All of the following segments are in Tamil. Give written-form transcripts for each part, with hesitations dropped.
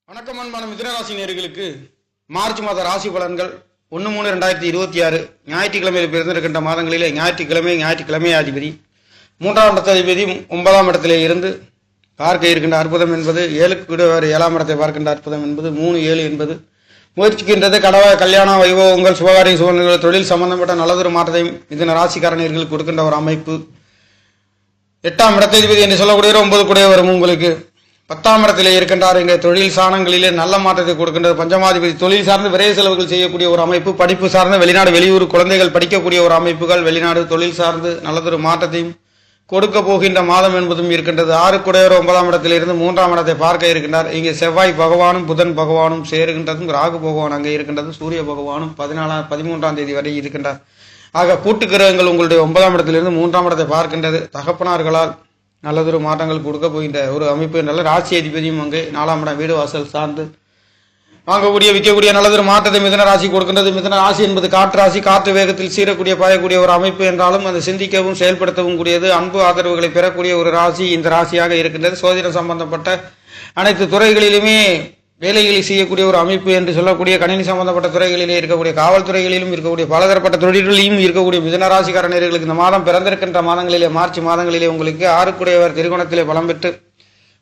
வணக்கம் அன்பான மிதுனராசி நேயர்களுக்கு மார்ச் மாத ராசி பலன்கள் 1-3-2026 ஞாயிற்றுக்கிழமையில் பிறந்திருக்கின்ற மாதங்களிலே ஞாயிற்றுக்கிழமை அதிபதி 3ஆம் இடத்ததிபதி 9ஆம் இடத்திலே இருந்து பார்க்க இருக்கின்ற அற்புதம் என்பது 7ஆம் இடத்தை பார்க்கின்ற அற்புதம் என்பது 3-7 என்பது முயற்சிக்கின்றது. கல்யாண வைபவங்கள் சுபகாரிய சுபங்கள் தொழில் சம்பந்தப்பட்ட நல்லதொரு மாற்றத்தை மிதுன ராசிக்காரர்களுக்கு கொடுக்கின்ற ஒரு அமைப்பு. 8ஆம் இடத்ததிபதி என்று சொல்லக்கூடிய 9 கூடியவரும் உங்களுக்கு 10ஆம் இடத்திலே இருக்கின்றார். இங்கே தொழில் சாணங்களிலே நல்ல மாற்றத்தை கொடுக்கின்றது. பஞ்சமாதிபதி தொழில் சார்ந்து விரைய செலவுகள் செய்யக்கூடிய ஒரு அமைப்பு, படிப்பு சார்ந்த வெளிநாடு வெளியூர் குழந்தைகள் படிக்கக்கூடிய ஒரு அமைப்புகள், வெளிநாடு தொழில் சார்ந்து நல்லதொரு மாற்றத்தையும் கொடுக்க போகின்ற மாதம் என்பதும் இருக்கின்றது. 6 கூடையவர் 9ஆம் இடத்திலிருந்து 3ஆம் இடத்தை பார்க்க இருக்கின்றார். இங்கே செவ்வாய் பகவானும் புதன் பகவானும் சேருகின்றதும், ராகு பகவான் அங்கே இருக்கின்றது, சூரிய பகவானும் 13ஆம் தேதி வரை இருக்கின்றார். ஆக கூட்டு கிரகங்கள் உங்களுடைய 9ஆம் இடத்திலிருந்து 3ஆம் இடத்தை பார்க்கின்றது. தகப்பனார்களால் நல்லதொரு மாற்றங்கள் கொடுக்க போகின்ற ஒரு அமைப்பு. நல்ல ராசி அதிபதியும் அங்கே 4ஆம் இடம் வீடு வாசல் சார்ந்து வாங்கக்கூடிய விற்கக்கூடிய நல்லதொரு மாற்றத்தை மிதுன ராசி கொடுக்கின்றது. மிதுன ராசி என்பது காற்று ராசி, காற்று வேகத்தில் சீரக்கூடிய பாயக்கூடிய ஒரு அமைப்பு என்றாலும் அதை சிந்திக்கவும் செயல்படுத்தவும் கூடியது. அன்பு ஆதரவுகளை பெறக்கூடிய ஒரு ராசி இந்த ராசியாக இருக்கின்றது. சோதனை சம்பந்தப்பட்ட அனைத்து துறைகளிலுமே வேலைகளை செய்யக்கூடிய ஒரு அமைப்பு என்று சொல்லக்கூடிய கணினி சம்பந்தப்பட்ட துறைகளிலே இருக்கக்கூடிய காவல்துறைகளிலும் இருக்கக்கூடிய பலதரப்பட்ட தொழில்களிலும் இருக்கக்கூடிய மிதுனராசிக்காரர்களுக்கு இந்த மாதம் பிறந்திருக்கின்ற மாதங்களிலே மார்ச் மாதங்களிலே உங்களுக்கு 6 கூடையவர் திரிகோணத்திலே பலம் பெற்று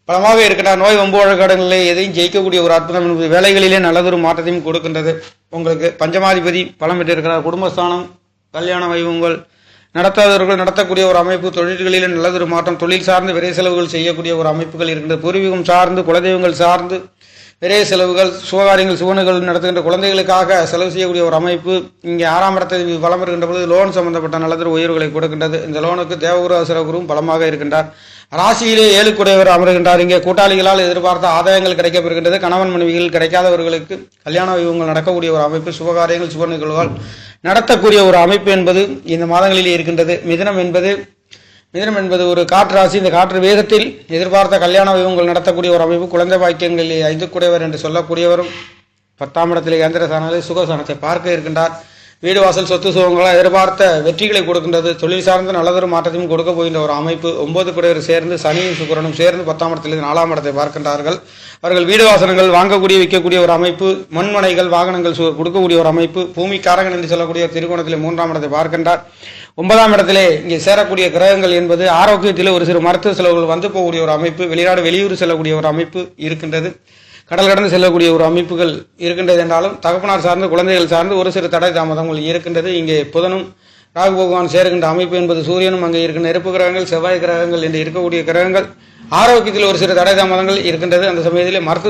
பலமாக இருக்கின்ற நோய் வம்பு வழக்காடுகளிலே எதையும் ஜெயிக்கக்கூடிய ஒரு அற்புதம் என்பது வேலைகளிலே நல்லதொரு மாற்றத்தையும் கொடுக்கின்றது. உங்களுக்கு பஞ்சமாதிபதி பலம் பெற்றிருக்கிறார். குடும்பஸ்தானம் கல்யாண வைபவங்கள் நடத்தாதவர்கள் நடத்தக்கூடிய ஒரு அமைப்பு, தொழில்களிலே நல்லதொரு மாற்றம், தொழில் சார்ந்து விரை செலவுகள் செய்யக்கூடிய ஒரு அமைப்புகள் இருக்கின்றது. பூர்வீகம் சார்ந்து குலதெய்வங்கள் சார்ந்து விரைய செலவுகள் சுபகாரியங்கள் சுவனுகள் நடத்துகின்ற குழந்தைகளுக்காக செலவு செய்யக்கூடிய ஒரு அமைப்பு. இங்கே 6ஆம் இடத்தை பலம் இருக்கின்ற பொழுது லோன் சம்பந்தப்பட்ட நல்லதொரு உயர்வுகளை கொடுக்கின்றது. இந்த லோனுக்கு தேவகுரு அசுரகுரும் பலமாக இருக்கின்றார். ராசியிலே 7 கூடையவர் அமர்கின்றார். இங்கே கூட்டாளிகளால் எதிர்பார்த்த ஆதாயங்கள் கிடைக்கப்பெறுகின்றது. கணவன் மனைவிகள் கிடைக்காதவர்களுக்கு கல்யாண வைபவங்கள் நடக்கக்கூடிய ஒரு அமைப்பு, சுபகாரியங்கள் சுப நிகழ்வுகள் நடத்தக்கூடிய ஒரு அமைப்பு என்பது இந்த மாதங்களிலே இருக்கின்றது. மிதுனம் என்பது ஒரு காற்று ராசி. இந்த காற்று வேகத்தில் எதிர்பார்த்த கல்யாண வைபவங்கள் நடத்தக்கூடிய ஒரு அமைப்பு. குழந்தை பாக்கியங்களிலே 5 கூடையவர் என்று சொல்லக்கூடியவரும் 10ஆம் இடத்திலே கேந்திர சாணத்தை சுகசானத்தை பார்க்க இருக்கின்றார். வீடு வாசல் சொத்து சுகங்களால் எதிர்பார்த்த வெற்றிகளை கொடுக்கின்றது. தொழில் சார்ந்த நல்லதொரு மாற்றத்தையும் கொடுக்க போகின்ற ஒரு அமைப்பு. 9 கூடையவர் சேர்ந்து சனியும் சுக்கிரனும் சேர்ந்து 10ஆம் இடத்திலிருந்து 4ஆம் இடத்தை பார்க்கின்றார்கள். அவர்கள் வீடு வாசனங்கள் வாங்கக்கூடிய விற்கக்கூடிய ஒரு அமைப்பு, மண்மனைகள் வாகனங்கள் கொடுக்கக்கூடிய ஒரு அமைப்பு. பூமிக்காரகன் என்று சொல்லக்கூடிய திரிகோணத்திலே 3ஆம் இடத்தை பார்க்கின்றார். 9ஆம் இடத்திலே இங்கே சேரக்கூடிய கிரகங்கள் என்பது ஆரோக்கியத்தில் ஒரு சிறு மருத்துவ செலவுகள் வந்து போகக்கூடிய ஒரு அமைப்பு, வெளிநாடு வெளியூர் செல்லக்கூடிய ஒரு அமைப்பு இருக்கின்றது. கடல் கடந்து செல்லக்கூடிய ஒரு அமைப்புகள் இருக்கின்றது என்றாலும் தகப்பனார் சார்ந்து குழந்தைகள் சார்ந்து ஒரு சிறு தடை தாமதங்கள் இருக்கின்றது. இங்கே புதனும் ராகு பகவான் சேருகின்ற அமைப்பு என்பது சூரியனும் அங்கே இருக்கின்ற நெருப்பு கிரகங்கள் செவ்வாய் கிரகங்கள் என்று இருக்கக்கூடிய கிரகங்கள் ஆரோக்கியத்தில் ஒரு சிறு தடை தாமதங்கள் இருக்கின்றது. அந்த சமயத்திலே மருத்துவ